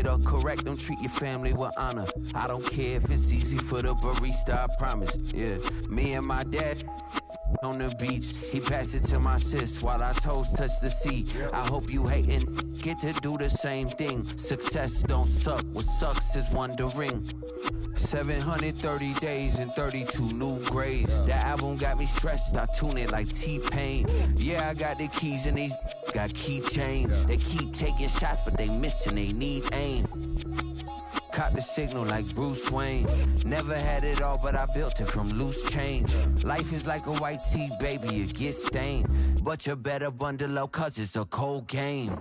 it or correct them, treat your family with honor. I don't care if it's easy for the barista, I promise. Yeah, me and my dad on the beach, he passed it to my sis while our toes touch the sea. I hope you hatin' get to do the same thing. Success don't suck, what sucks is wondering. 730 days and 32 new grades. That album got me stressed, I tune it like T-Pain. Yeah, I got the keys and these got keychains. They keep taking shots but they missing, they need aim. Caught the signal like Bruce Wayne. Never had it all, but I built it from loose change. Life is like a white tee, baby, it gets stained. But you better bundle up, cause it's a cold game.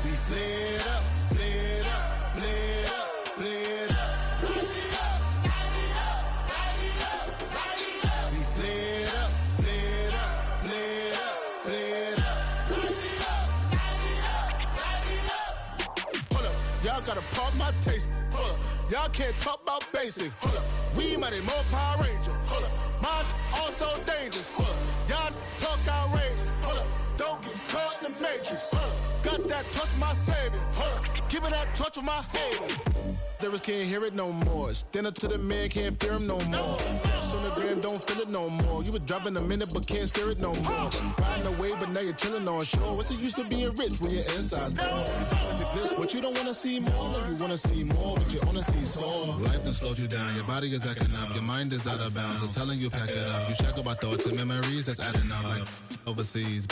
We flared up, flared up, flared up, flared up. We flared up, flared up, flared up, flared up. Hold up, y'all gotta pop my taste. Hold up, y'all can't talk about basic. Hold up, we mighty more Power Ranger. Hold up, mine also dangerous. Hold up, y'all talk outrageous. Hold up, don't get caught in the matrix. Hold up, got that touch my savior. Hold up, give me that touch with my haters. Lyrics can't hear it no more. Stand up to the man, can't fear him no more. On the gram, don't feel it no more. You were driving a minute, but can't steer it no more. Riding away, but now you're chilling on shore. What's it used to being rich when your inside's poor? Is it this what you don't want to see more? Or you want to see more, but you only see sore. Life done slowed you down. Your body is acting up. Your mind is out of bounds. It's telling you pack it up. You shackle by thoughts and memories that's adding up. Like overseas,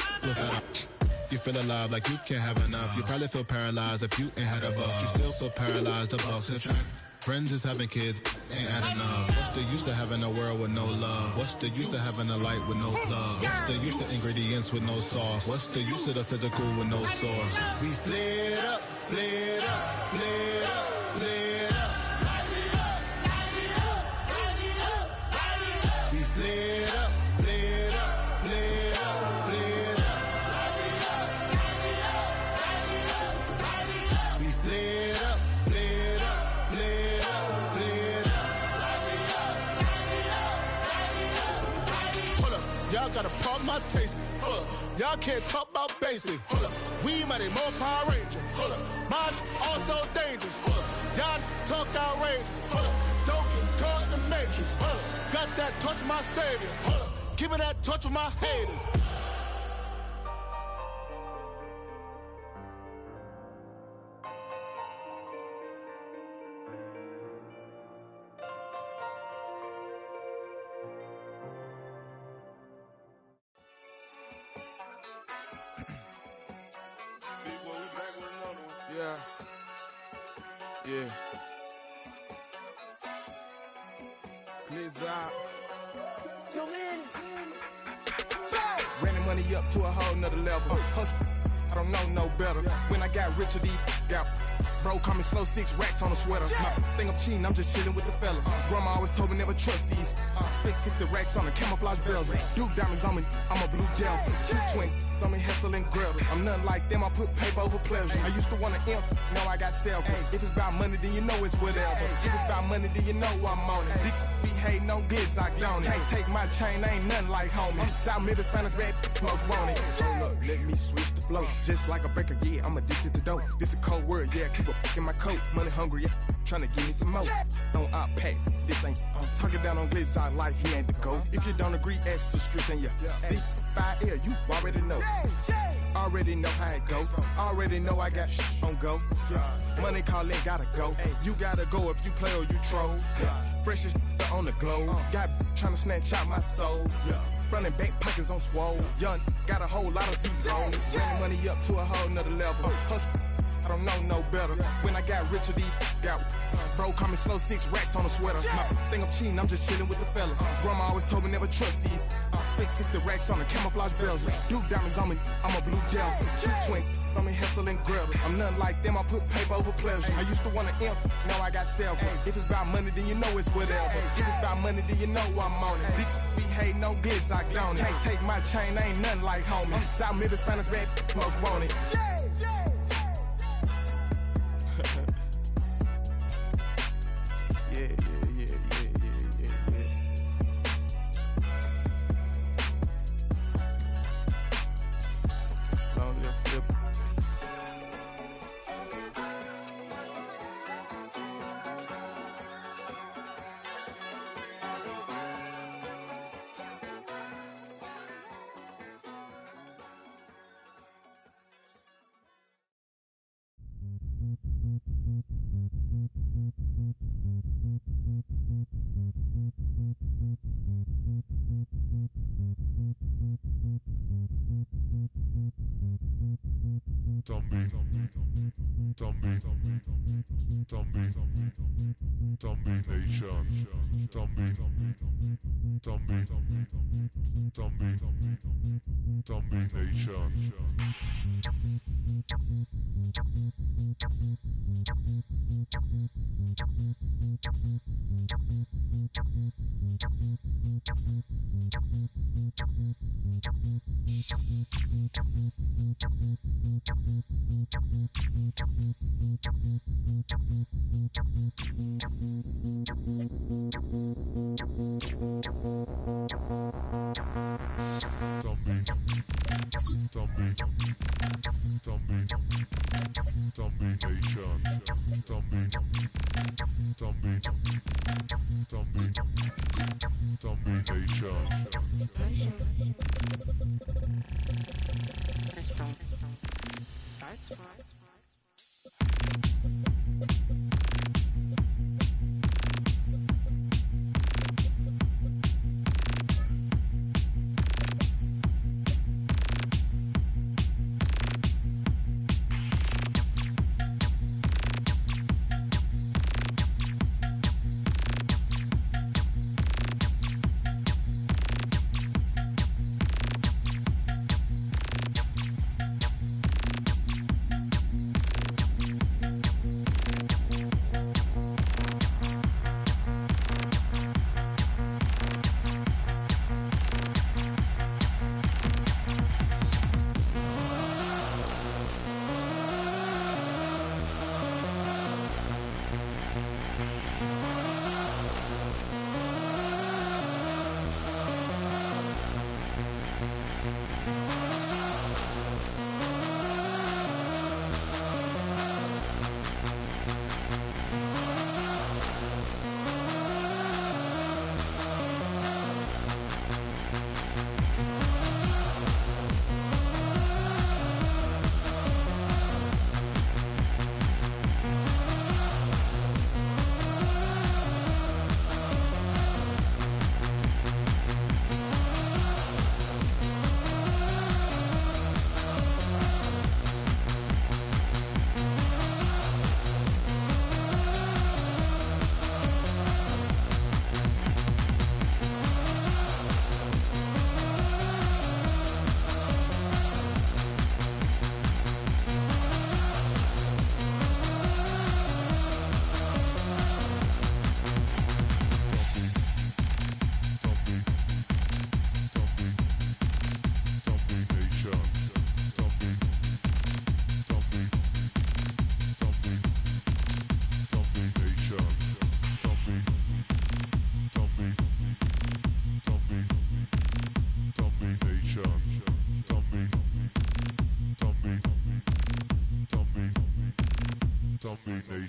you feel alive like you can't have enough. You probably feel paralyzed if you ain't had a buck. You still feel paralyzed, the bucks and track. Friends is having kids, ain't adding up. What's the use of having a world with no love? What's the use of having a light with no plug? What's the use of ingredients with no sauce? What's the use of the physical with no source? We flared up, flared up, flared up, flared up. We flared up, flared up, flared up, flared up. We flared up, flared up, flared up, flared up. Hold up, y'all gotta pop my taste. Hold up, y'all can't talk about basic. Hold up, we mighty more Power Ranger. Hold up, mine also dangerous. Hold up, y'all talk outrageous. Hold up, don't get caught in the matrix. Hold up, got that touch my savior. Hold up, give me that touch with my haters. Yeah. Blizzard. Running money up to a whole nother level. Hustle, I don't know no better. When I got richer, these got. Bro, call me slow, 6 racks on a sweater. My think I'm cheating, I'm just chilling with the fellas. Grandma always told me never trust these. Spent 60 racks on the camouflage bells. Duke diamonds on me, I'm a blue devil. 220 on me, Hessel and Gretel. I'm nothing like them, I put paper over pleasure. I used to want to imp, now I got self. If it's about money, then you know it's whatever. If it's about money, then you know I'm on it. These be hating on glitz, I don't it. Can't take my chain, I ain't nothing like homie. South Middle Spanish red, most want it. Hold up, let me switch the flow. Just like a breaker, yeah, I'm addicted to dope. This a cold word, yeah, keep a in my coat. Money hungry, yeah, tryna give me some more. Don't pack, this ain't. I'm talking down on glitz, I like he ain't the goat. If you don't agree, ask the streets and yeah. This 5 air, you already know. Already know how it go. Already know I got on go. Money calling, gotta go. You gotta go if you play or you troll. Freshest on the globe. Got tryna snatch out my soul. Running back pockets on swole. Young, got a whole lot of zeros. Running money up to a whole nother level. Hustle, I don't know no better. When I got richer, these got. Bro, call me slow, 6 racks on a sweater. My think I'm cheating, I'm just chilling with the fellas. Grandma always told me never trust these. Spent 60 racks on the camouflage bells. Duke diamonds on me, I'm a blue devil. 220 on me, Hessel and Gretel. I'm nothing like them, I put paper over pleasure. I used to want to imp, now I got self. If it's about money, then you know it's whatever. If it's about money, then you know I'm on it. These be hating no glitz, I don't it. Can't take my chain, I ain't nothing like homie. South Middle Spanish red, most want it. Yeah. Long live flip. Some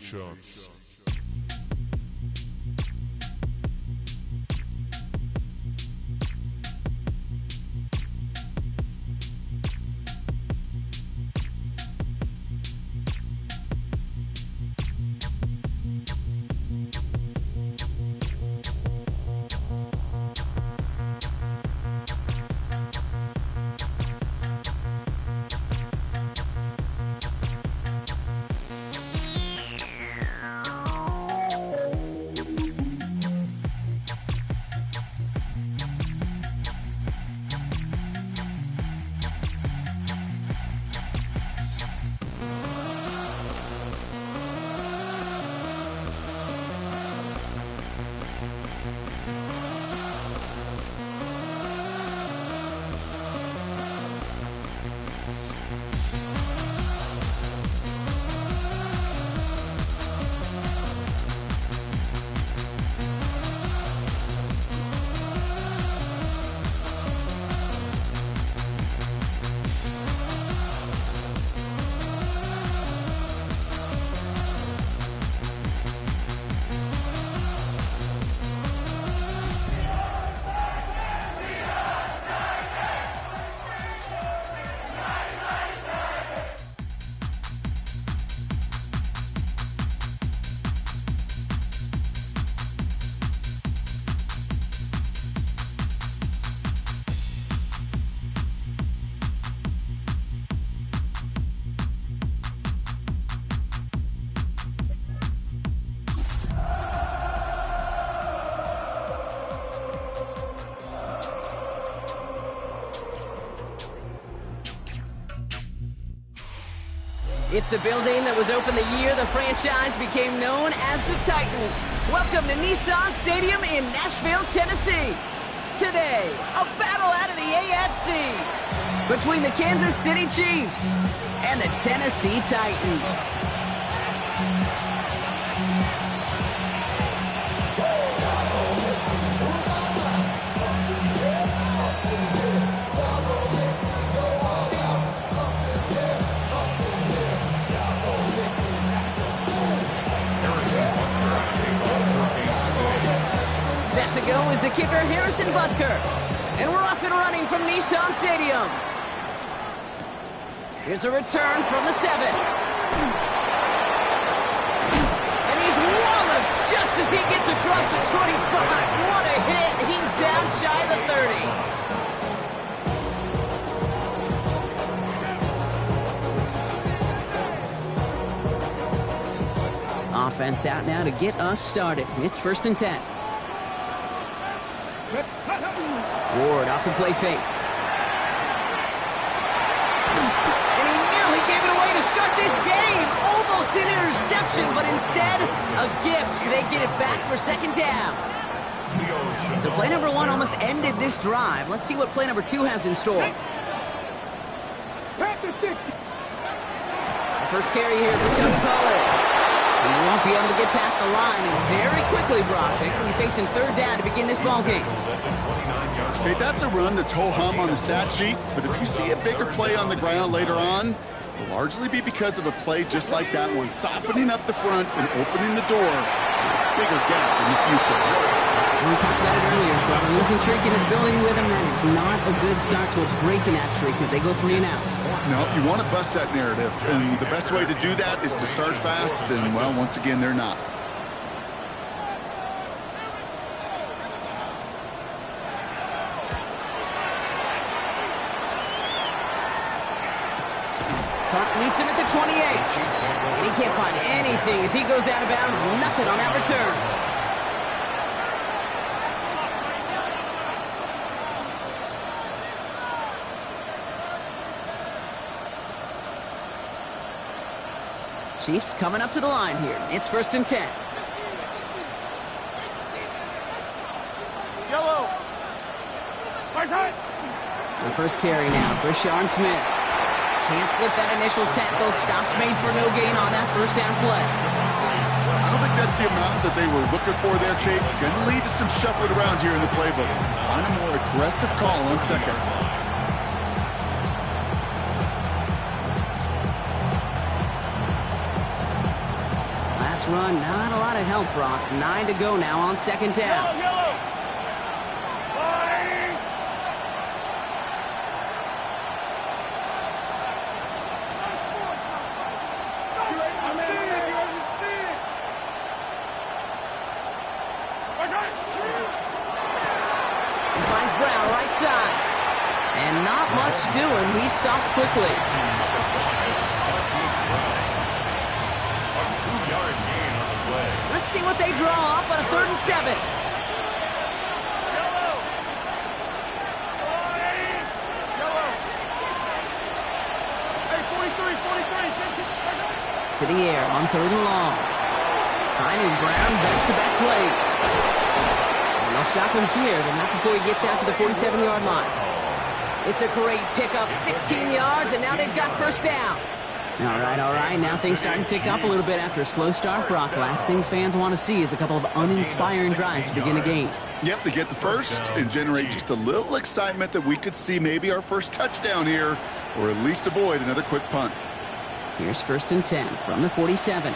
Nation. It's the building that was opened the year the franchise became known as the Titans. Welcome to Nissan Stadium in Nashville, Tennessee. Today, a battle out of the AFC between the Kansas City Chiefs and the Tennessee Titans. Set to go is the kicker, Harrison Butker. And we're off and running from Nissan Stadium. Here's a return from the 7. And he's walloped just as he gets across the 25. What a hit. He's down shy of the 30. Offense out now to get us started. It's 1st and 10. Ward off the play fake. And he nearly gave it away to start this game. Almost an interception, but instead, a gift. They get it back for 2nd down. So play number 1 almost ended this drive. Let's see what play number 2 has in store. First carry here for Sean Pollard. And he won't be able to get past the line, and very quickly, Brock, they're going to be facing 3rd down to begin this ball game. Okay, that's a run that's ho-hum on the stat sheet, but if you see a bigger play on the ground later on, it'll largely be because of a play just like that one, softening up the front and opening the door for a bigger gap in the future. We talked about it earlier, but a losing streak into the building with them, that is not a good start towards breaking that streak as they go 3 and out. No, you want to bust that narrative, and the best way to do that is to start fast, and, well, once again, they're not. Hunt meets him at the 28. And he can't find anything as he goes out of bounds. Nothing on that return. Chiefs coming up to the line here. It's 1st and 10. Yellow. The first carry now for Sean Smith. Can't slip that initial tackle. Stops made for no gain on that 1st down play. I don't think that's the amount that they were looking for there, Kate. Going to lead to some shuffling around here in the playbook. Find a more aggressive call on 2nd. Last run, not a lot of help, Brock. 9 to go now on 2nd down. Yellow. He finds Brown right side. And not much doing. He stopped quickly. Let's see what they draw up on a 3rd and 7. To the air on 3rd and long. Finding Brown back-to-back plays. And they'll stop him here, but not before he gets out to the 47-yard line. It's a great pickup, 16 yards, and now they've got 1st down. All right. Now things starting to pick up a little bit after a slow start, Brock. Last things fans want to see is a couple of uninspiring drives to begin a game. Yep, they get the first and generate just a little excitement that we could see maybe our first touchdown here, or at least avoid another quick punt. Here's 1st and 10 from the 47.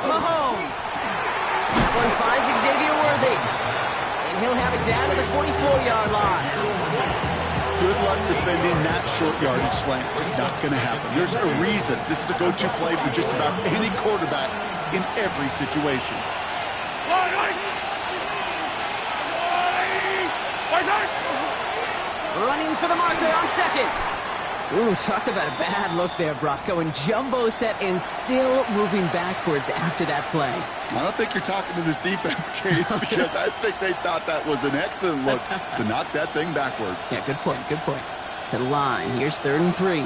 Mahomes. That one finds Xavier Worthy. And he'll have it down to the 44-yard line. Good luck defending that short yardage slant. Just not going to happen. There's a reason this is a go-to play for just about any quarterback in every situation. Running for the marker on 2nd. Ooh, talk about a bad look there, Brock. Going jumbo set and still moving backwards after that play. I don't think you're talking to this defense, Kate, because I think they thought that was an excellent look to knock that thing backwards. Yeah, good point, good point. to the line. Here's 3rd and 3.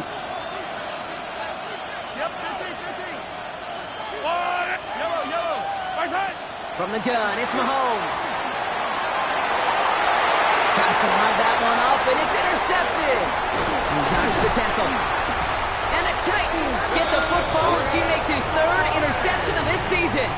From the gun, it's Mahomes. Tries to line that one up, and it's intercepted. He dodged the tackle. And the Titans get the football as he makes his 3rd interception of this season.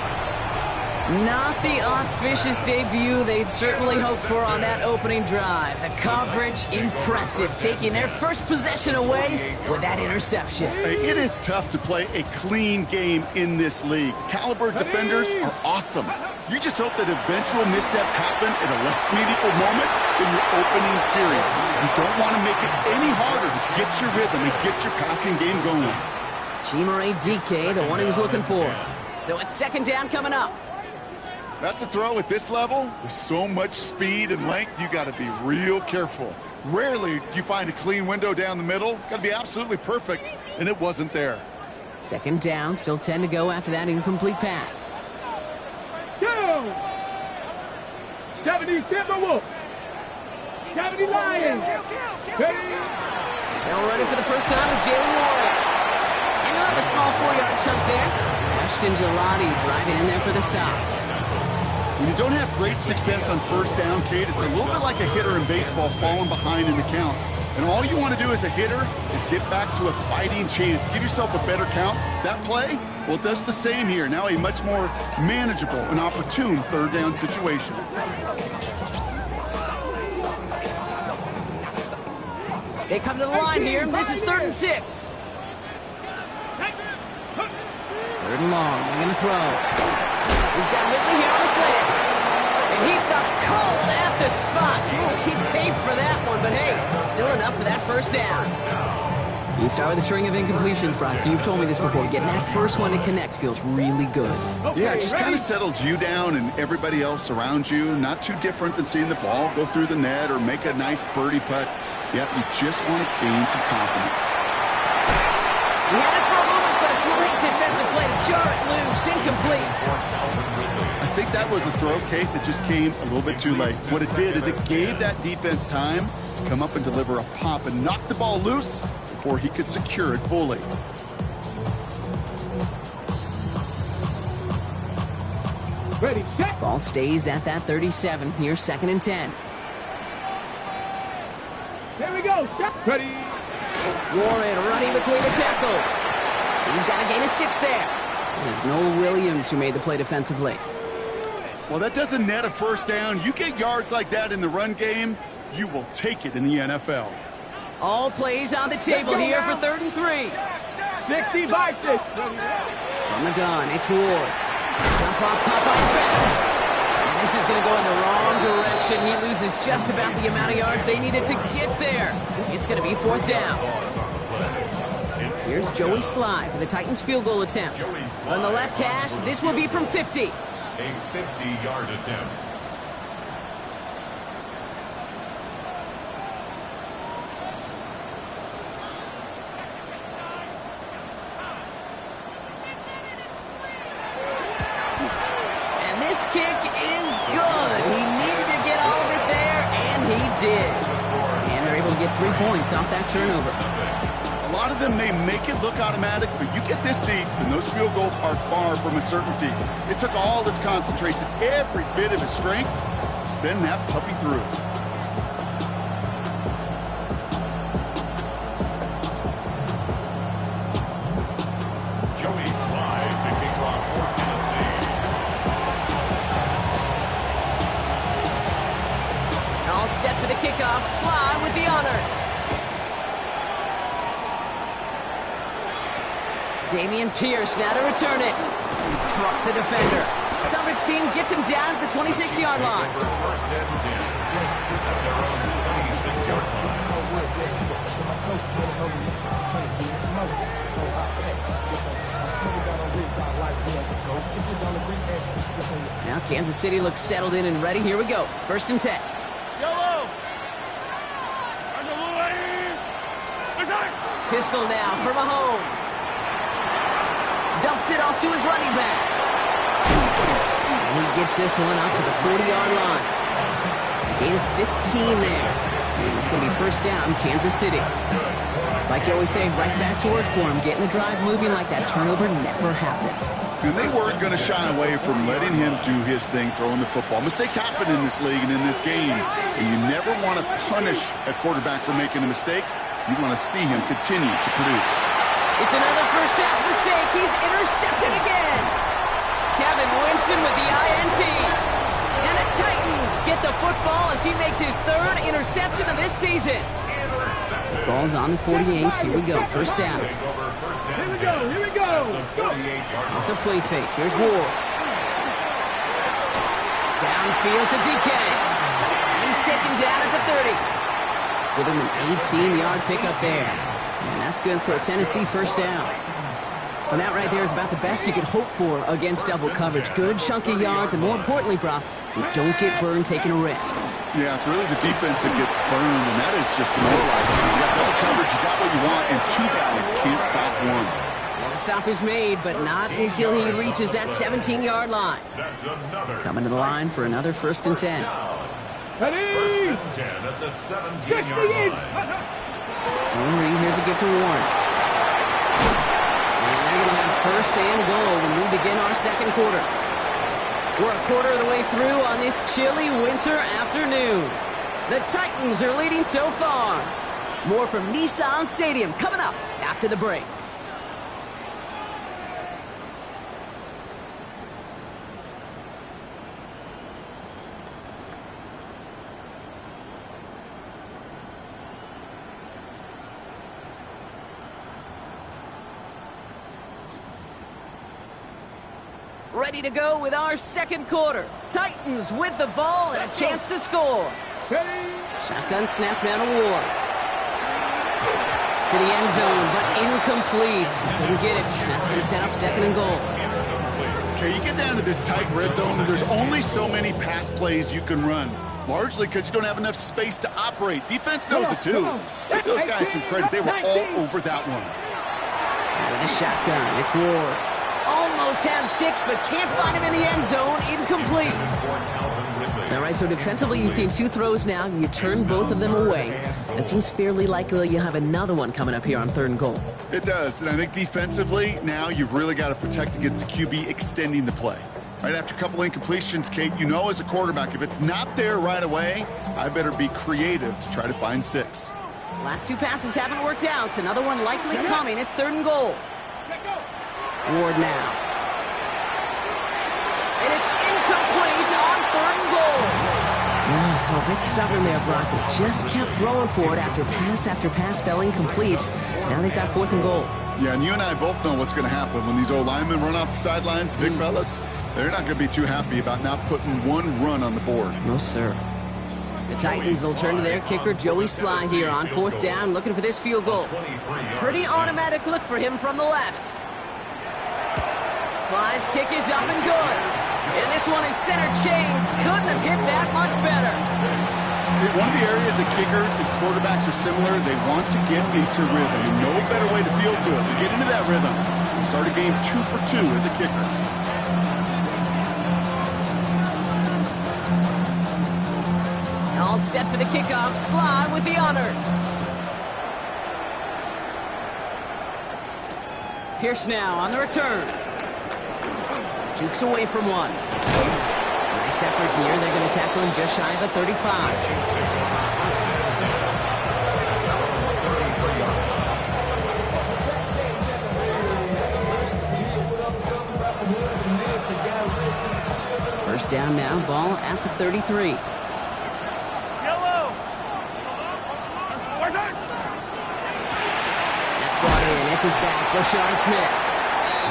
Not the auspicious debut they'd certainly hoped for on that opening drive. The coverage, impressive, taking their first possession away with that interception. It is tough to play a clean game in this league. Caliber defenders are awesome. You just hope that eventual missteps happen at a less meaningful moment in your opening series. You don't want to make it any harder to get your rhythm and get your passing game going. Chimere DK, the one he was looking for. So it's 2nd down coming up. That's a throw at this level. With so much speed and length, you got to be real careful. Rarely do you find a clean window down the middle. Got to be absolutely perfect, and it wasn't there. 2nd down, still 10 to go after that incomplete pass. 70 Timberwolves. 70 Lions. They'll run it for the first time with Jalen Warren. And he'll have a small 4-yard chunk there. Ashton Gelati driving in there for the stop. When you don't have great success on 1st down, Kate, it's a little bit like a hitter in baseball falling behind in the count. And all you want to do as a hitter is get back to a fighting chance. Give yourself a better count. That play, well, it does the same here. Now a much more manageable and opportune 3rd down situation. They come to the line here. This is 3rd and 6. 3rd and long. They're going to throw. He's got Whitley here on the slant. And he stopped cold at the spot. He'd pay for that one, but hey, still enough for that 1st down. You start with a string of incompletions, Brock. You've told me this before. Getting that first one to connect feels really good. Yeah, it just kind of settles you down and everybody else around you. Not too different than seeing the ball go through the net or make a nice birdie putt. Yeah, you just want to gain some confidence. He had it for a moment, but a great defensive play to jar it loose. Incomplete. I think that was a throw, Kate, that just came a little bit too late. What it did is it gave that defense time to come up and deliver a pop and knock the ball loose before he could secure it fully. Ready, set. Ball stays at that 37. Here's 2nd and 10. Here we go. Set. Ready. Warren running between the tackles. He's got a gain of 6 there. It's Noel Williams who made the play defensively. Well, that doesn't net a 1st down. You get yards like that in the run game, you will take it in the NFL. All plays on the table here for 3rd and 3. 60 by 6. From the gun, it's Ward. Jump off Popeye's back. And this is going to go in the wrong direction. He loses just about the amount of yards they needed to get there. It's going to be 4th down. Here's Joey Sly for the Titans field goal attempt. On the left hash, this will be from 50. A 50-yard attempt. And this kick is good. He needed to get all of it there, and he did. And they're able to get 3 points off that turnover. A lot of them may make it look automatic, but you get this deep, and those field goals are far from a certainty. It took all this concentration, every bit of his strength, to send that puppy through. Joey Sly to kick off for Tennessee. All set for the kickoff. Sly with the honors. Damian Pierce now to return it. Trucks a defender. Coverage team gets him down at the 26-yard line. First and 10 at their own 26-yard line. Now Kansas City looks settled in and ready. Here we go. 1st and 10. Pistol now for Mahomes. Dumps it off to his running back. And he gets this one out to the 40-yard line. Gain of 15 there. And it's going to be first down, Kansas City. It's like you always say, right back to work for him. Getting the drive moving like that turnover never happened. And they weren't going to shy away from letting him do his thing, throwing the football. Mistakes happen in this league and in this game. And you never want to punish a quarterback for making a mistake. You want to see him continue to produce. It's another first half mistake. He's intercepted again. Kevin Winston with the INT. And the Titans get the football as he makes his third interception of this season. Ball's on the 48. Here we go. First down. Here we go. Here we go. Let's go. Off the play fake. Here's Ward. Downfield to DK. And he's taken down at the 30. Give him an 18-yard pickup there. And that's good for a Tennessee first down. Well, that right there is about the best you could hope for against double coverage. Good chunky yards, and more importantly, Brock, you don't get burned taking a risk. Yeah, it's really the defense that gets burned, and that is just demoralizing. You got double coverage, you got what you want, and two guys can't stop one. Well, the stop is made, but not until he reaches that 17-yard line. Coming to the line for another 1st and 10. Ready? First and 10 at the 17-yard line. Henry, here's a gift to Warren. And they're going to have 1st and goal when we begin our second quarter. We're a quarter of the way through on this chilly winter afternoon. The Titans are leading so far. More from Nissan Stadium coming up after the break. Ready to go with our second quarter. Titans with the ball and a chance to score. Shotgun snap down to Ward. To the end zone, but incomplete. Couldn't get it. That's going to set up 2nd and goal. Okay, you get down to this tight red zone, and there's only so many pass plays you can run. Largely because you don't have enough space to operate. Defense knows it too. Give those guys some credit. They were all over that one. With a shotgun, it's Ward. Almost had 6, but can't find him in the end zone. Incomplete. All right, so defensively, you've seen 2 throws now. You turn both of them away. It seems fairly likely you have another one coming up here on 3rd and goal. It does, and I think defensively, now you've really got to protect against the QB extending the play. Right after a couple incompletions, Kate, you know as a quarterback, if it's not there right away, I better be creative to try to find 6. Last 2 passes haven't worked out. Another one likely coming. It's 3rd and goal. Ward now. And it's incomplete on 3rd and goal. Yeah, so a bit stubborn there, Brock. They just kept throwing for it after pass fell incomplete. Now they've got 4th and goal. Yeah, and you and I both know what's going to happen when these old linemen run off the sidelines, big fellas. They're not going to be too happy about not putting one run on the board. No, sir. The Titans will turn to their kicker, Joey Sly, here on 4th down, looking for this field goal. Pretty automatic look for him from the left. Sly's kick is up and good. And this one is center chains. Couldn't have hit that much better. One of the areas that kickers and quarterbacks are similar, they want to get into rhythm. And no better way to feel good to get into that rhythm and start a game 2 for 2 as a kicker. All set for the kickoff. Sly with the honors. Pierce now on the return. Jukes away from one. Nice effort here. They're going to tackle him just shy of the 35. First down now. Ball at the 33. That's brought in. It's his back. Rashard Smith.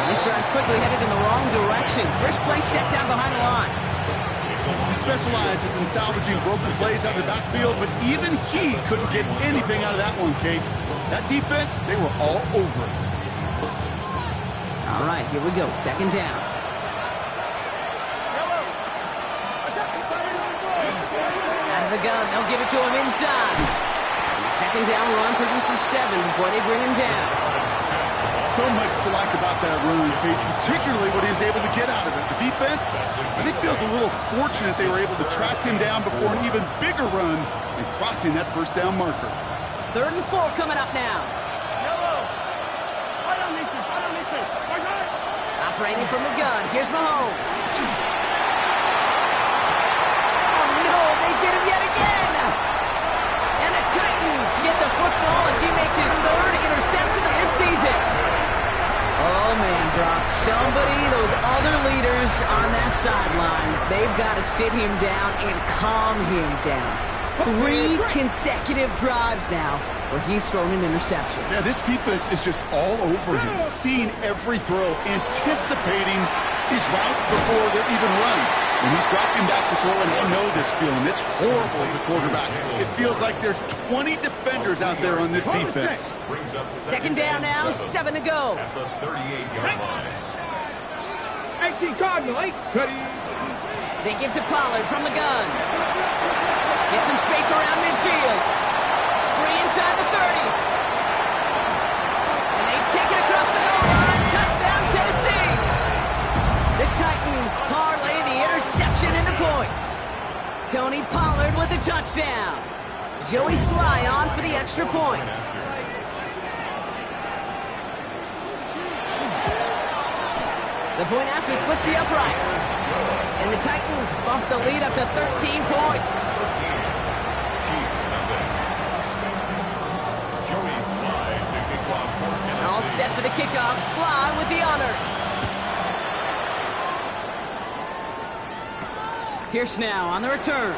This drive's quickly headed in the wrong direction. First play set down behind the line. He specializes in salvaging broken plays out of the backfield, but even he couldn't get anything out of that one, Kate. That defense, they were all over it. All right, here we go. 2nd down. Out of the gun. They'll give it to him inside. And the 2nd down run produces 7 before they bring him down. so much to like about that run, Kate, particularly what he was able to get out of it. The defense, I think, feels a little fortunate they were able to track him down before an even bigger run and crossing that first down marker. 3rd and 4 coming up now. Operating from the gun, here's Mahomes. Oh no, they get him yet again! And the Titans get the football as he makes his 3rd interception of this season. Oh man, Brock, somebody, those other leaders on that sideline, they've got to sit him down and calm him down. 3 consecutive drives now where he's thrown an interception. Yeah, this defense is just all over him, seeing every throw, anticipating these routes before they're even run. When he's dropping back to throw, and I know this feeling, it's horrible as a quarterback. It feels like there's 20 defenders out there on this defense. 2nd down now, 7 to go. At the 38-yard line. 18 Cardinal, 8. They give to Pollard from the gun. Get some space around midfield. 3 inside the 30. And they take it across the goal line. Touchdown, Tennessee. The Titans parlay the interception into points. Tony Pollard with the touchdown. Joey Sly on for the extra point. The point after splits the uprights. And the Titans bump the lead up to 13 points. Joey Sly to kick off for Tennessee. All set for the kickoff. Sly with the honors. Pierce now on the return.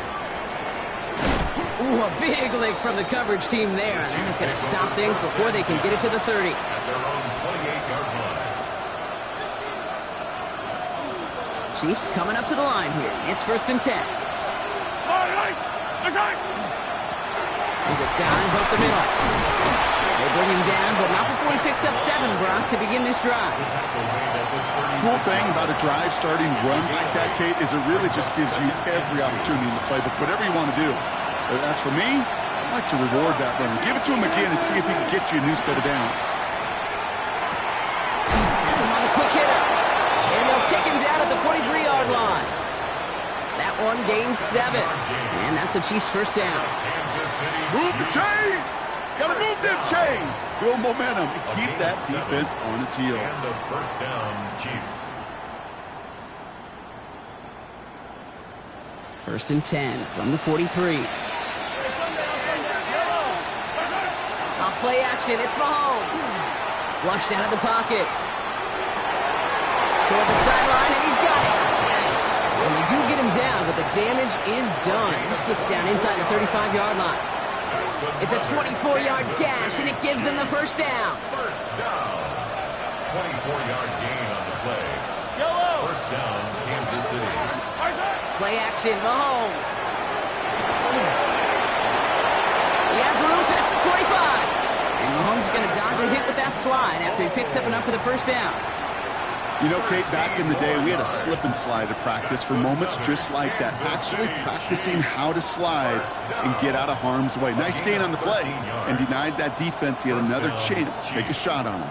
Ooh, a big lick from the coverage team there. And that is going to stop things before they can get it to the 30. At their own 28-yard line. Chiefs coming up to the line here. It's 1st and 10. He's a dime up the middle. They bring him down, but not before he picks up 7, Brock, to begin this drive. Cool thing about a drive starting run like that, Kate, is it really just gives you every opportunity in the playbook, whatever you want to do. As for me, I'd like to reward that run. Give it to him again and see if he can get you a new set of downs. That's him on the quick hitter. And they'll take him down at the 43-yard line. That one gains 7. And that's a Chiefs first down. Move the chains! Gotta move them chains! Build momentum and keep that defense on its heels. And the first down, Chiefs. 1st and 10 from the 43. Off play action, it's Mahomes. Flushed out of the pocket. Toward the sideline, and he's got it. And they do get him down, but the damage is done. He just gets down inside the 35-yard line. It's a 24-yard gash, and it gives them the first down. First down. 24-yard gain on the play. First down, Kansas City. Play action, Mahomes. He has room past the 25. And Mahomes is going to dodge a hit with that slide after he picks up enough for the first down. You know, Kate, back in the day, we had a slip and slide to practice for moments just like that. Actually practicing how to slide and get out of harm's way. Nice gain on the play, and denied that defense yet another chance to take a shot on him.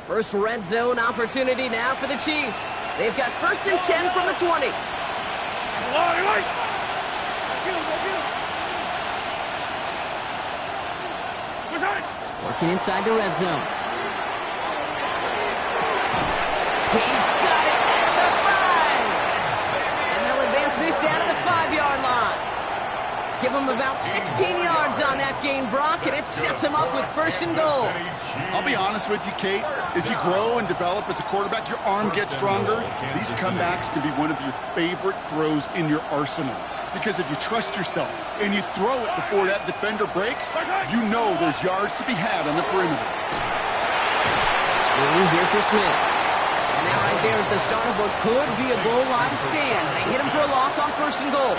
First red zone opportunity now for the Chiefs. They've got 1st and 10 from the 20. Working inside the red zone. He's got it at the 5. And they'll advance this down to the 5-yard line. Give him about 16 yards on that gain, Brock, and it sets him up with 1st and goal. I'll be honest with you, Kate. As you grow and develop as a quarterback, your arm gets stronger. These comebacks can be one of your favorite throws in your arsenal. Because if you trust yourself and you throw it before that defender breaks, you know there's yards to be had on the perimeter. Screen here for Smith. And that right there is the start of what could be a goal line stand. They hit him for a loss on 1st and goal.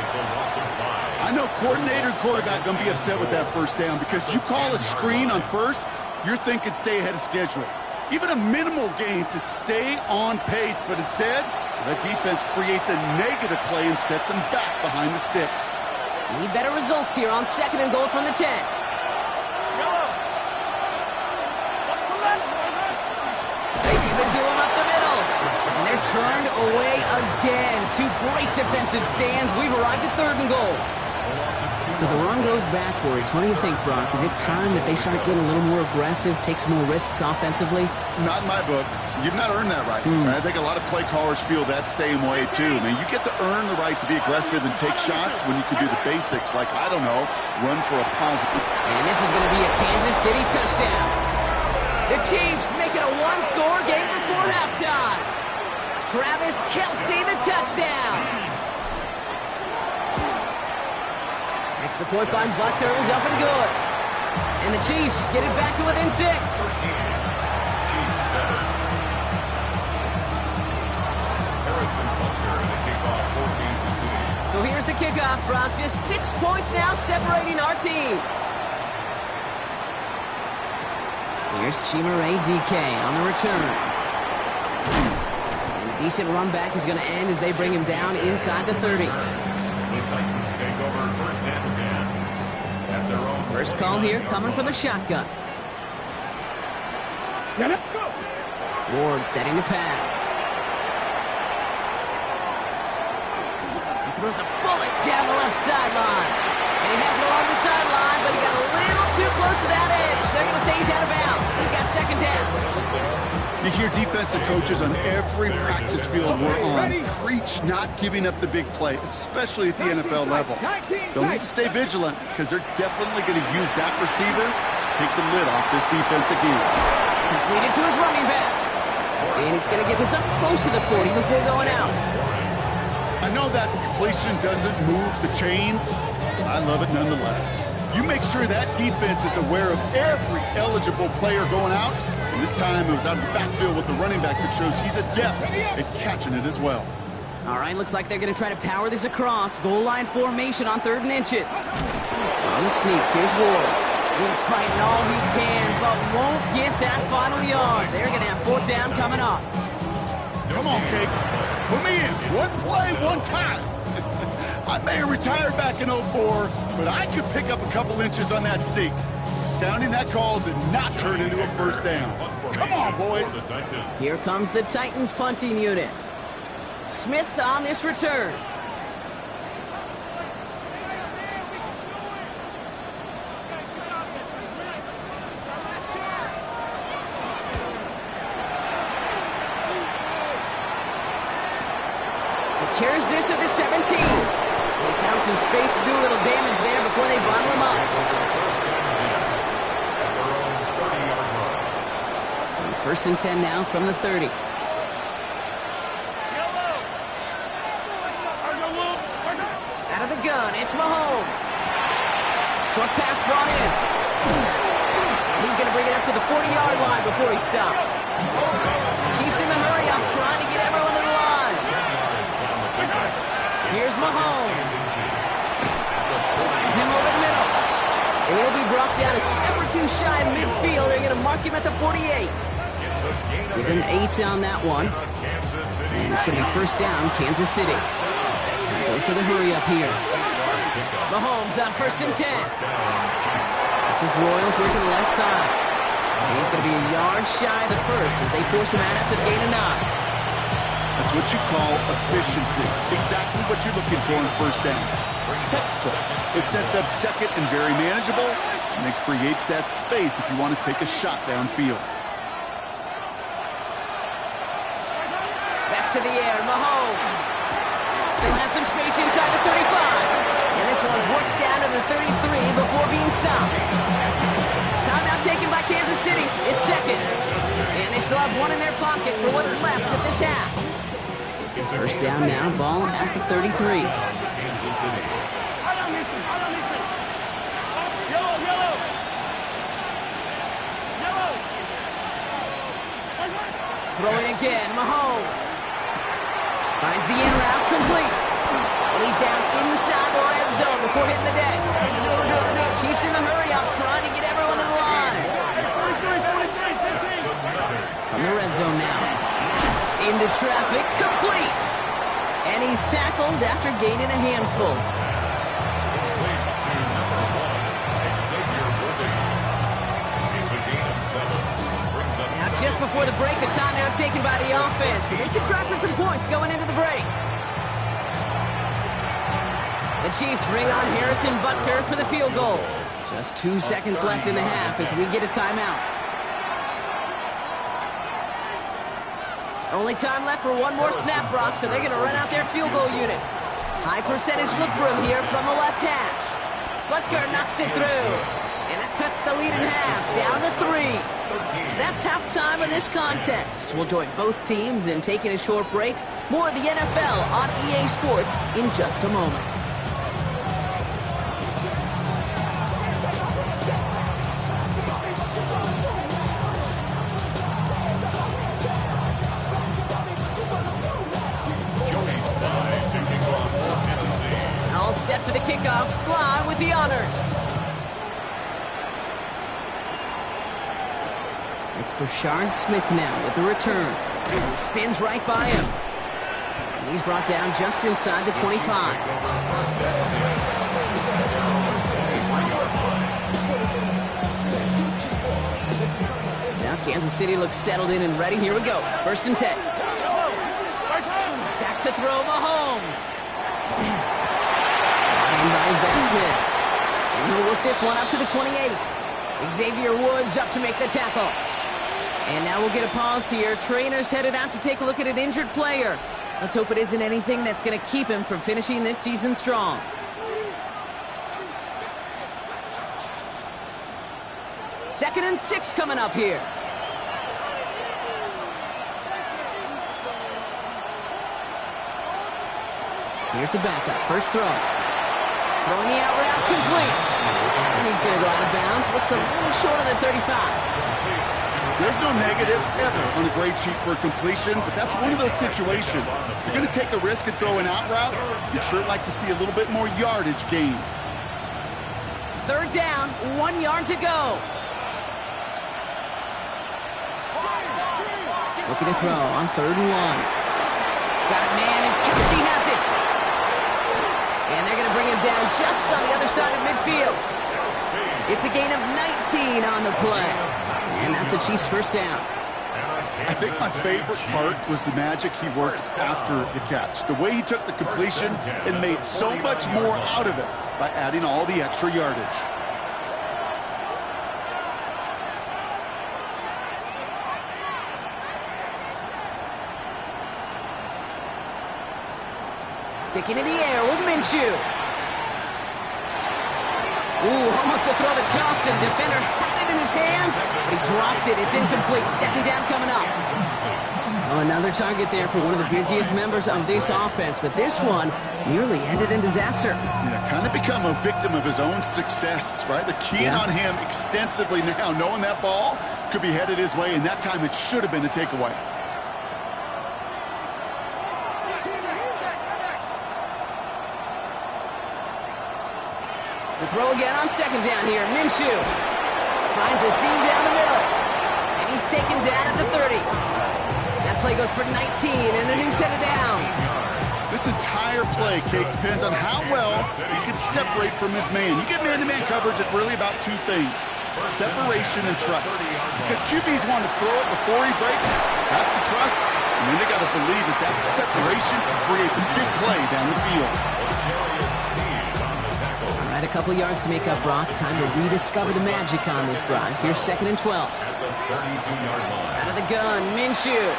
I know coordinator and quarterback going to be upset with that first down because you call a screen on 1st, you're thinking stay ahead of schedule. Even a minimal gain to stay on pace, but instead, the defense creates a negative play and sets them back behind the sticks. Need better results here on 2nd and goal from the 10. turned away again. Two great defensive stands. We've arrived at 3rd and goal. So the run goes backwards. What do you think, Brock? Is it time that they start getting a little more aggressive, take some more risks offensively? Not in my book. You've not earned that right. I think a lot of play callers feel that same way, too. I mean, you get to earn the right to be aggressive and take shots when you can do the basics, like, I don't know, run for a positive. And this is going to be a Kansas City touchdown. The Chiefs make it a one-score game before halftime. Travis Kelce, the touchdown. Extra point by Butker is up and good. And the Chiefs get it back to within 6. Chiefs 7. So here's the kickoff, Brock. Just 6 points now separating our teams. Here's Chimere DK on the return. And a decent run back is going to end as they bring him down inside the 30. The Titans take over 1st and 10 at their own. First call here coming from the shotgun. Yeah, let's go. Ward setting the pass. Throws a bullet down the left sideline. And he has it along the sideline, but he got a little too close to that edge. They're going to say he's out of bounds. We've got 2nd down. You hear defensive coaches on every practice field we're on preach not giving up the big play, especially at the NFL level. They'll need to stay vigilant because they're definitely going to use that receiver to take the lid off this defense again. Completed to his running back. And he's going to get this up close to the 40 before going out. I know that completion doesn't move the chains, but I love it nonetheless. You make sure that defense is aware of every eligible player going out, and this time it was out of the backfield with the running back that shows he's adept at catching it as well. All right, looks like they're going to try to power this across. Goal line formation on 3rd and inches. On the sneak, here's Ward. He's fighting all he can, but won't get that final yard. They're going to have 4th down coming up. Come on, Cake. Put me in. One play, one time. I may have retired back in 04, but I could pick up a couple inches on that sneak. Astounding that call did not turn into a 1st down. Come on, boys. Here comes the Titans punting unit. Smith on this return. Secures this at the 17. They found some space to do a little damage there before they bottle him up. So 1st and 10 now from the 30. Out of the gun, it's Mahomes. Short pass brought in. He's going to bring it up to the 40-yard line before he's stopped. Chiefs in the hurry up, trying to get everyone to the line. Here's Mahomes. Finds him over the middle. And he'll be brought down a step or 2 shy of midfield. They're going to mark him at the 48. Give him 8 on that one. And it's going to be 1st down, Kansas City. And goes to the hurry up here. Mahomes on 1st and 10. This is Royals working the left side. And he's going to be a yard shy of the 1st as they force him out after the gain of 9. That's what you call efficiency. Exactly what you're looking for in 1st down. Textbook. It sets up 2nd and very manageable, and it creates that space if you want to take a shot downfield. Back to the air, Mahomes. Still has some space inside the 35. And this one's worked down to the 33 before being stopped. Timeout taken by Kansas City. It's 2nd. And they still have 1 in their pocket for what's left of this half. 1st down now, ball at the 33. Throwing again, Mahomes. Finds the in route complete. And he's down inside the red zone before hitting the deck. Chiefs in the hurry up, trying to get everyone to the line. From the red zone now. Into traffic, complete. And he's tackled after gaining a handful. Now just just before the break, a timeout taken by the offense. And they can try for some points going into the break. The Chiefs bring on Harrison Butker for the field goal. Just 2 seconds left in the half as we get a timeout. Only time left for one more snap, Brock, so they're going to run out their field goal unit. High percentage look for him here from the left hash. Butker knocks it through. And that cuts the lead in half, down to 3. That's halftime of this contest. We'll join both teams in taking a short break. More of the NFL on EA Sports in just a moment. All set for the kickoff. Sly with the honors. It's Brashard Smith now with the return. He spins right by him. And he's brought down just inside the 25. Now Kansas City looks settled in and ready. Here we go. 1st and 10. Back to throw Mahomes. In by his backsmith. And he'll work this one up to the 28. Xavier Woods up to make the tackle. And now we'll get a pause here. Trainer's headed out to take a look at an injured player. Let's hope it isn't anything that's going to keep him from finishing this season strong. Second and 6 coming up here. Here's the backup. First throw. Throwing the out route complete. And he's going to go out of bounds. Looks a little short of the 35. There's no negatives ever on a grade sheet for a completion, but that's one of those situations. If you're going to take a risk and throw an out route, you'd sure like to see a little bit more yardage gained. 3rd down, 1 yard to go. Looking to throw on 3rd and 1. Got it, man, and Kelsey has it. And they're going to bring him down just on the other side of midfield. It's a gain of 19 on the play. And that's a Chiefs 1st down. I think my favorite part was the magic he worked after the catch. The way he took the completion and made so much more out of it by adding all the extra yardage. Sticking in the air with Minshew. Ooh, almost a throw that cost him. Defender had it in his hands, but he dropped it. It's incomplete. 2nd down coming up. Oh, another target there for one of the busiest members of this offense, but this one nearly ended in disaster. Yeah, kind of become a victim of his own success, right? They're keying on him extensively now, knowing that ball could be headed his way, and that time it should have been a takeaway. The throw again on 2nd down here. Minshew finds a seam down the middle. And he's taken down at the 30. That play goes for 19 and a new set of downs. This entire play, Kate, depends on how well he can separate from his man. You get man-to-man coverage, it's really about 2 things. Separation and trust. Because QBs want to throw it before he breaks. That's the trust. And then they got to believe that that separation can create the big play down the field. A couple yards to make up, Brock. Time to rediscover the magic on this drive. Here's 2nd and 12. Out of the gun, Minshew.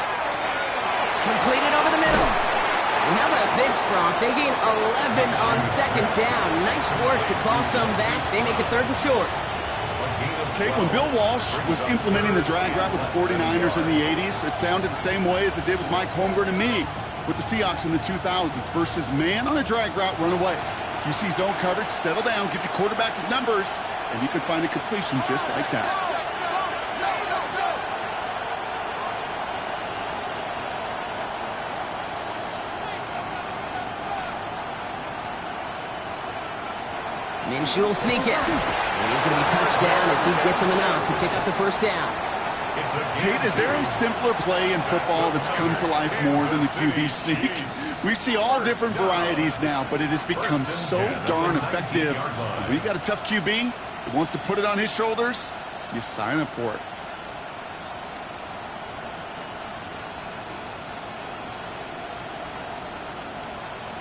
Completed over the middle. And how about this, Brock? They gain 11 on 2nd down. Nice work to claw some back. They make it 3rd and short. Okay, when Bill Walsh was implementing the drag route with the 49ers in the 80s, it sounded the same way as it did with Mike Holmgren and me with the Seahawks in the 2000s. Versus man on a drag route, run away. You see zone coverage, settle down, give your quarterback his numbers, and you can find a completion just like that. Minshew will sneak it. And he's going to be touched down as he gets him enough to pick up the 1st down. Kate, is there a simpler play in football that's come to life more than the QB sneak? We see all different varieties now, but it has become so darn effective. When you got a tough QB that wants to put it on his shoulders, you sign up for it.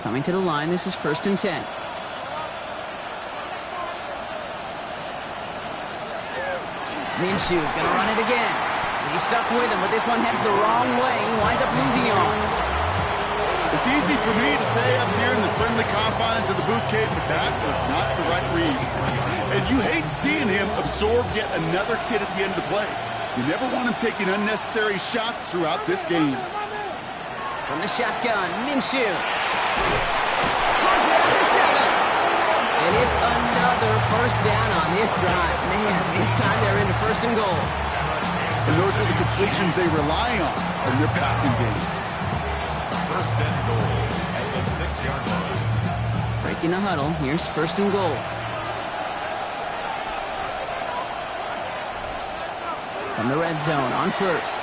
Coming to the line, this is 1st and 10. Minshew's going to run it again. He's stuck with him, but this one heads the wrong way. He winds up losing yards. It's easy for me to say up here in the friendly confines of the Booth Cave, but that was not the right read. And you hate seeing him absorb yet another hit at the end of the play. You never want him taking unnecessary shots throughout this game. From the shotgun, Minshew. Has it at the 7. And it's another first down on this drive. Man, this time they're into 1st and goal. And those are the completions they rely on in their passing game. 1st and goal at the 6-yard line. Breaking the huddle, here's 1st and goal. From the red zone on 1st.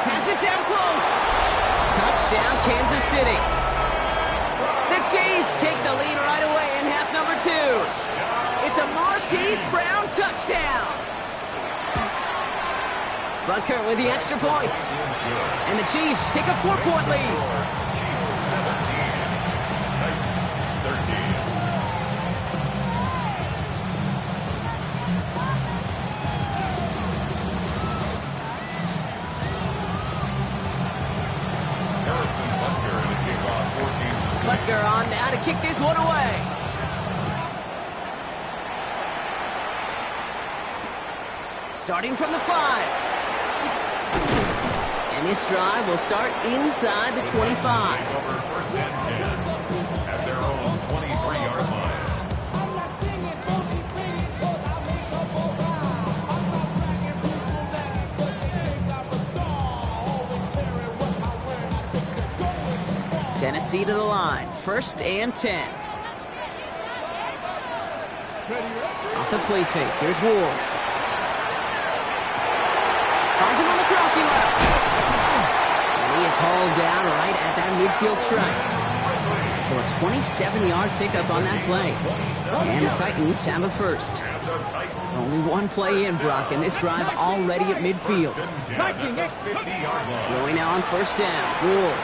Pass it down close. Touchdown, Kansas City. The Chiefs take the lead right away in half number 2. It's a Marquise Brown touchdown. Butker with the extra point. And the Chiefs take a 4-point lead. Chiefs 17, Titans 13. Harrison Butker in the kickoff, 14-6. Butker on now to kick this one away. Starting from the 5. And this drive will start inside the 25. Over 1st and 10 at their own 23-yard line. Tennessee to the line, 1st and 10. Off the play fake, here's Ward. Finds him on the crossing route. And he is hauled down right at that midfield stripe. So a 27-yard pickup on that play. And the Titans have a first. Only one play in, Brock, and this drive already at midfield. Throwing now on 1st down. Ward.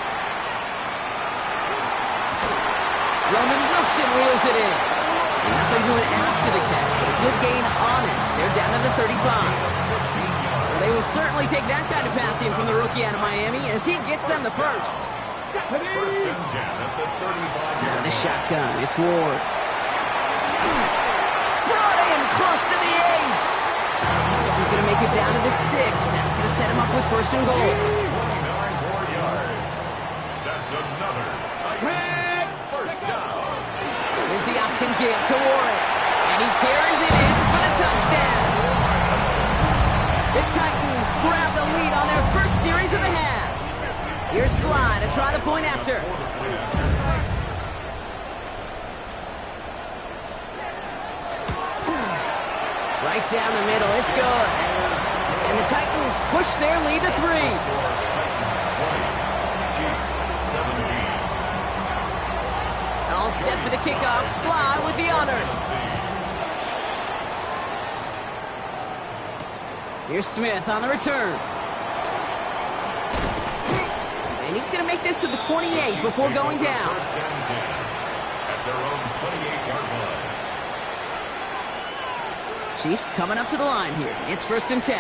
Roman Wilson wheels it in. And nothing doing after the catch, but a good gain on it. They're down to the 35. They will certainly take that kind of passing from the rookie out of Miami as he gets them the first. 1st and 10 at the 35. Now the shotgun, it's Ward. Brought in close to the 8. This is going to make it down to the 6. That's going to set him up with 1st and goal. 29 more yards. That's another Titans first down. Here's the option give to Warren. And he carries it in for the touchdown. The Titans grab the lead on their first series of the half. Here's Sly to try the point after. Right down the middle, it's good. And the Titans push their lead to 3. Chiefs 17. All set for the kickoff, Sly with the honors. Here's Smith on the return. And he's going to make this to the 28 before going down. 1st and 10 at their own 28-yard line. Chiefs coming up to the line here. It's 1st and 10.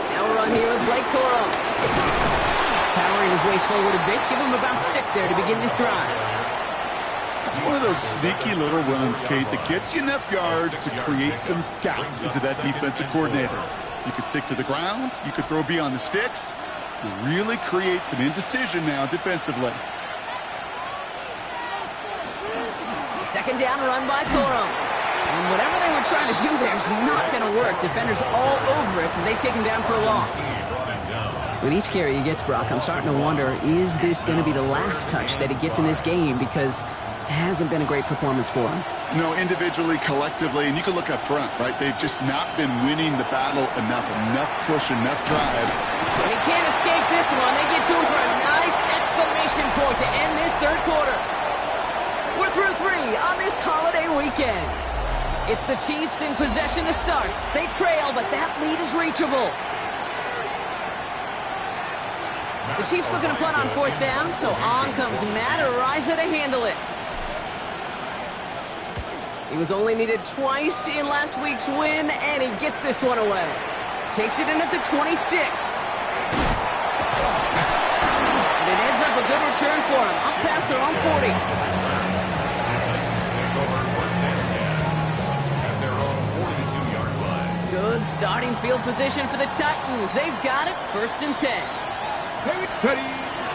Now we're on here with Blake Corum. Powering his way forward a bit. Give him about 6 there to begin this drive. It's one of those sneaky little runs, Kate, that gets you enough yards to create some doubt into that defensive coordinator. You could stick to the ground. You could throw beyond the sticks. You really create some indecision now defensively. Second down run by Corum. And whatever they were trying to do there is not going to work. Defenders all over it, so they take him down for a loss. With each carry he gets, Brock, I'm starting to wonder, is this going to be the last touch that he gets in this game? Because it hasn't been a great performance for him. No, individually, collectively, and you can look up front, right? They've just not been winning the battle enough push, enough drive. And he can't escape this one. They get to him for a nice exclamation point to end this third quarter. We're through 3 on this holiday weekend. It's the Chiefs in possession to start. They trail, but that lead is reachable. The Chiefs looking to punt on 4th down, so on comes Matt Ariza to handle it. He was only needed twice in last week's win, and he gets this one away. Takes it in at the 26. And it ends up a good return for him. Up past their own 40. Good starting field position for the Titans. They've got it. 1st and 10.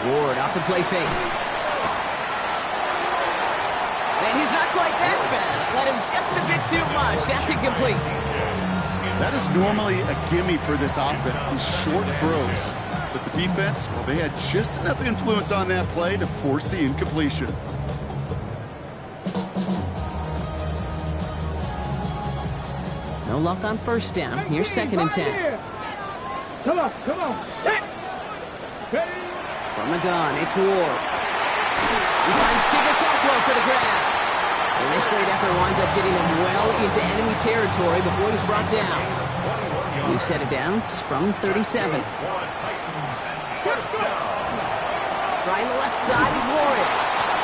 Ward off the play fake. And he's not quite that fast. Let him just a bit too much. That's incomplete. That is normally a gimme for this offense, these short throws. But the defense, well, they had just enough influence on that play to force the incompletion. No luck on 1st down. Here's 2nd and 10. Come on. From the gun, it's Ward. He finds Tigger Cockwell for the grab. And this great effort winds up getting him well into enemy territory before he's brought down. New set of downs from 37. Trying the left side with Ward.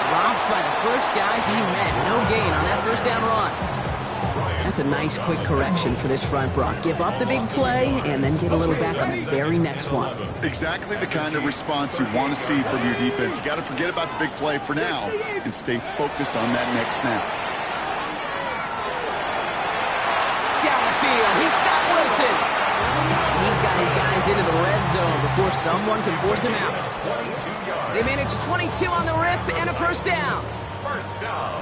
Dropped by the first guy he met. No gain on that 1st down run. That's a nice quick correction for this front, Brock. Give up the big play and then get a little back on the very next one. Exactly the kind of response you want to see from your defense. You got to forget about the big play for now and stay focused on that next snap. Down the field, he's got Wilson. He's got his guys into the red zone before someone can force him out. They manage 22 on the rip and a 1st down. 1st down.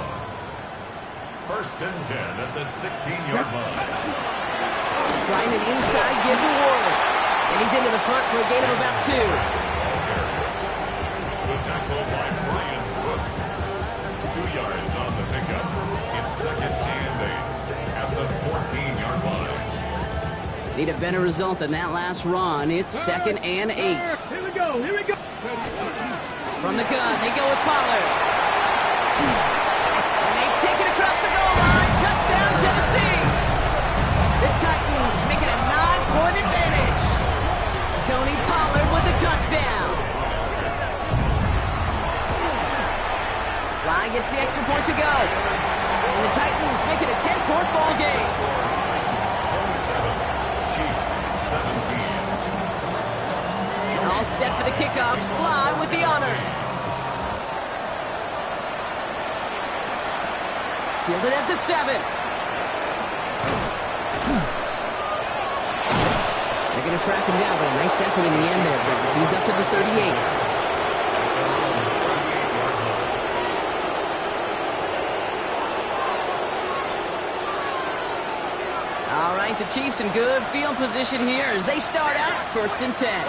1st and 10 at the 16-yard line. Trying an inside give to Ward. And he's into the front for a gain of about 2. The tackle by Brian Brook. 2 yards on the pickup. It's 2nd and 8 at the 14-yard line. Need a better result than that last run. It's 2nd and 8. Here we go. From the gun, they go with Pollard. And they take it across the goal line. Touchdown, Tennessee. The Titans make it a 9-point advantage. Tony Pollard with the touchdown. Sly gets the extra point to go. And the Titans make it a 10-point ball game. 27, Chiefs 17. All set for the kickoff. Sly with the honors. Fielded at the 7. They're going to track him down, but a nice effort in the end there, Brock. He's up to the 38. All right, the Chiefs in good field position here as they start out 1st and 10.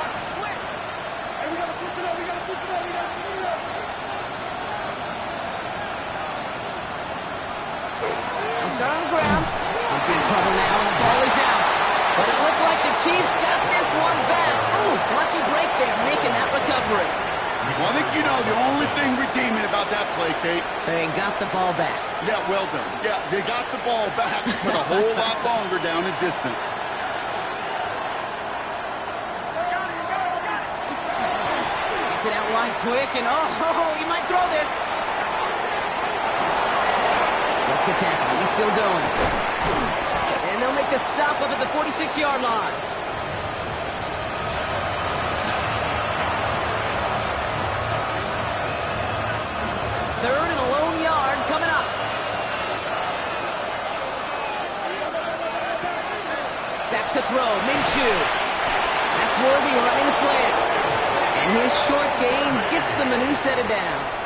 Start on the ground. He's in trouble now, and the ball is out. But it looked like the Chiefs got this one back. Ooh, lucky break there, making that recovery. Well, I think you know the only thing redeeming about that play, Kate. They got the ball back. Yeah, well done. Yeah, they got the ball back, but a whole lot longer down in distance. Gets it out wide quick, and he might throw this. Makes a tackle. He's still going. And they'll make the stop up at the 46-yard line. Third and a lone yard coming up. Back to throw. Minshew. That's Worthy running the slant. And his short gain gets them a new set of downs.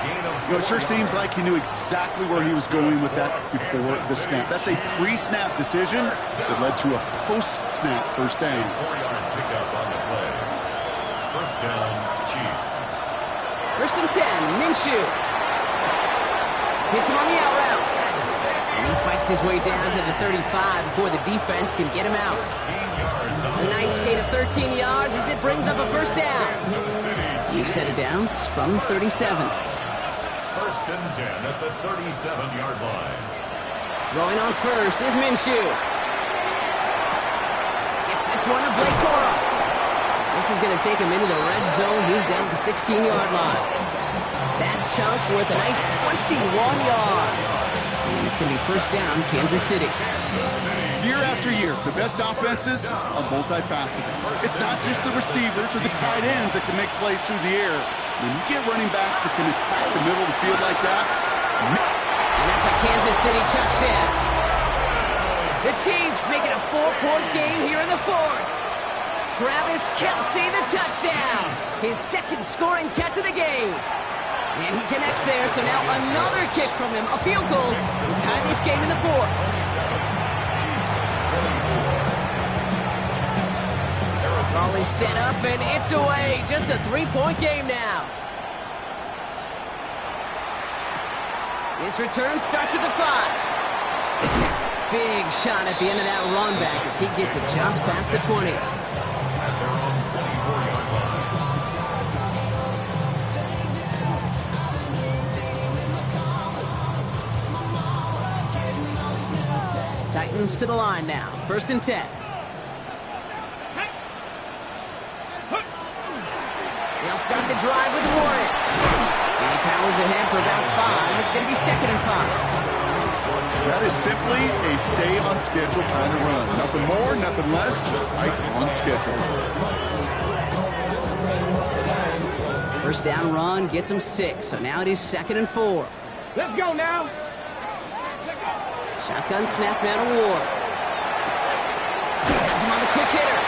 You know, it sure seems like he knew exactly where he was going with that before the snap. That's a pre-snap decision that led to a post-snap 1st down. 4-yard pickup on the play. 1st down, Chiefs. 1st and 10, Minshew. Hits him on the out route. And he fights his way down to the 35 before the defense can get him out. A nice gain of 13 yards as it brings up a 1st down. New set of downs from 37. 1st and 10 at the 37-yard line. Throwing on first is Minshew. Gets this one to Blake Corum. This is going to take him into the red zone. He's down at the 16-yard line. That chunk worth a nice 21 yards. And it's going to be first down, Kansas City. Year after year, the best offenses are multifaceted. It's not just the receivers or the tight ends that can make plays through the air. When you get running backs that can attack the middle of the field like that, and that's a Kansas City touchdown. The Chiefs make it a 4-point game here in the fourth. Travis Kelce, the touchdown. His second scoring catch of the game. And he connects there, so now another kick from him, a field goal, to tie this game in the fourth. Volley set up, and it's away. Just a 3-point game now. His return starts at the 5. Big shot at the end of that run back as he gets it just past the 20. Titans to the line now. 1st and 10. They'll start the drive with Warren. And he powers ahead for about 5. It's going to be 2nd and 5. that is simply a stay on schedule kind of run. Nothing more, nothing less, just right on schedule. First down run gets him 6, so now it is 2nd and 4. Let's go now. Shotgun snap now to Ward. Has him on the quick hitter.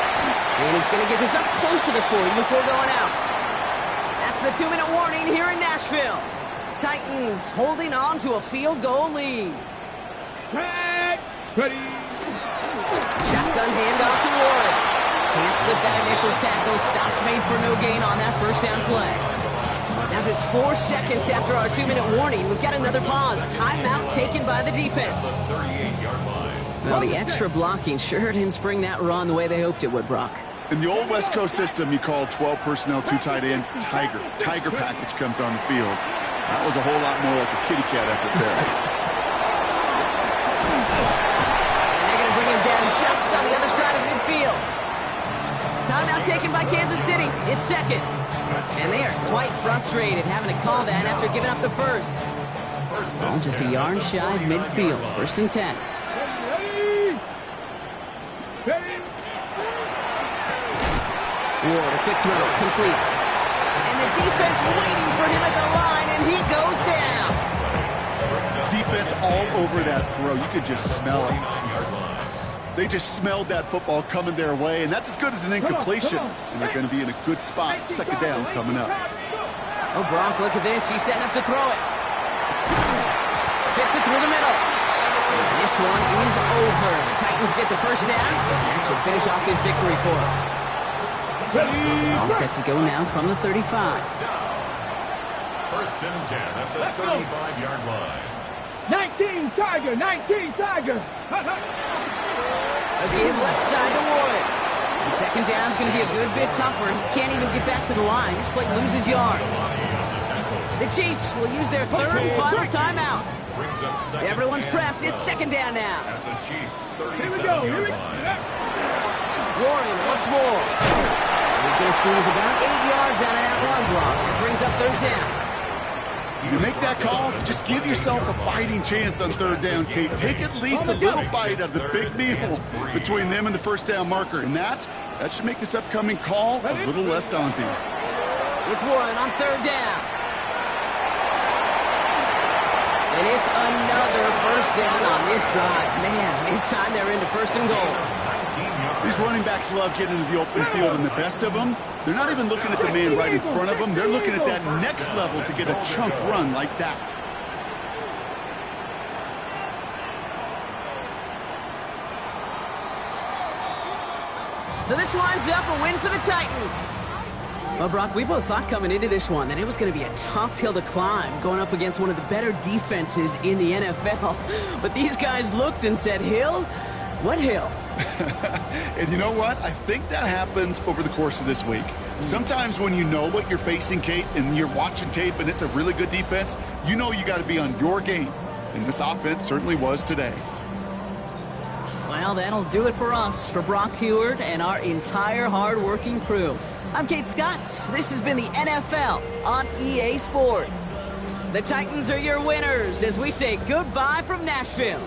And he's going to get this up close to the 40 before going out. That's the 2-minute warning here in Nashville. Titans holding on to a field goal lead. Track, ready. Shotgun handoff to Ward. Can't slip that initial tackle. Stops made for no gain on that first down play. Now just 4 seconds after our 2-minute warning, we've got another pause. Timeout taken by the defense. Well, the extra blocking sure didn't spring that run the way they hoped it would, Brock. In the old West Coast system, you call 12 personnel, 2 tight ends, Tiger. Tiger package comes on the field. That was a whole lot more like a kitty cat effort there. And they're going to bring him down just on the other side of midfield. Timeout taken by Kansas City. It's 2nd. And they are quite frustrated having to call that after giving up the first. Ball just a yard shy of midfield. 1st and 10. Ready. Ward, a quick throw, complete. And the defense waiting for him at the line, and he goes down. Defense all over that throw. You could just smell it. They just smelled that football coming their way, and that's as good as an incompletion. And they're going to be in a good spot. 2nd down coming up. Oh, Brock, look at this. He's setting up to throw it. Fits it through the middle. And this one is over. The Titans get the first down. That should finish off this victory for us. All set to go now from the 35. 1st and 10 at the 35-yard line. 19 Tiger, 19 Tiger. Again, left side to Warren. And 2nd down is going to be a good bit tougher. He can't even get back to the line. This play loses yards. The Chiefs will use their 3rd and final timeout. Everyone's prepped. It's 2nd down now. At the Chiefs' Here we go. 37-yard line. Warren once more. He's going to squeeze about 8 yards out of that run block. That brings up 3rd down. You make that call to just give yourself a fighting chance on 3rd down, Kate. Take at least a little bite out of the big meal between them and the first down marker. And that should make this upcoming call a little less daunting. It's Warren on 3rd down. And it's another first down on this drive. Man, this time they're into 1st and goal. These running backs love getting into the open field, and the best of them, they're not even looking at the man right in front of them. They're looking at that next level to get a chunk run like that. So this winds up a win for the Titans. Well, Brock, we both thought coming into this one that it was going to be a tough hill to climb going up against one of the better defenses in the NFL. But these guys looked and said, Hill? What hill? And you know what? I think that happened over the course of this week. Sometimes when you know what you're facing, Kate, and you're watching tape and it's a really good defense, you know you got to be on your game. And this offense certainly was today. Well, that'll do it for us, for Brock Heward and our entire hard-working crew. I'm Kate Scott. This has been the NFL on EA Sports. The Titans are your winners as we say goodbye from Nashville.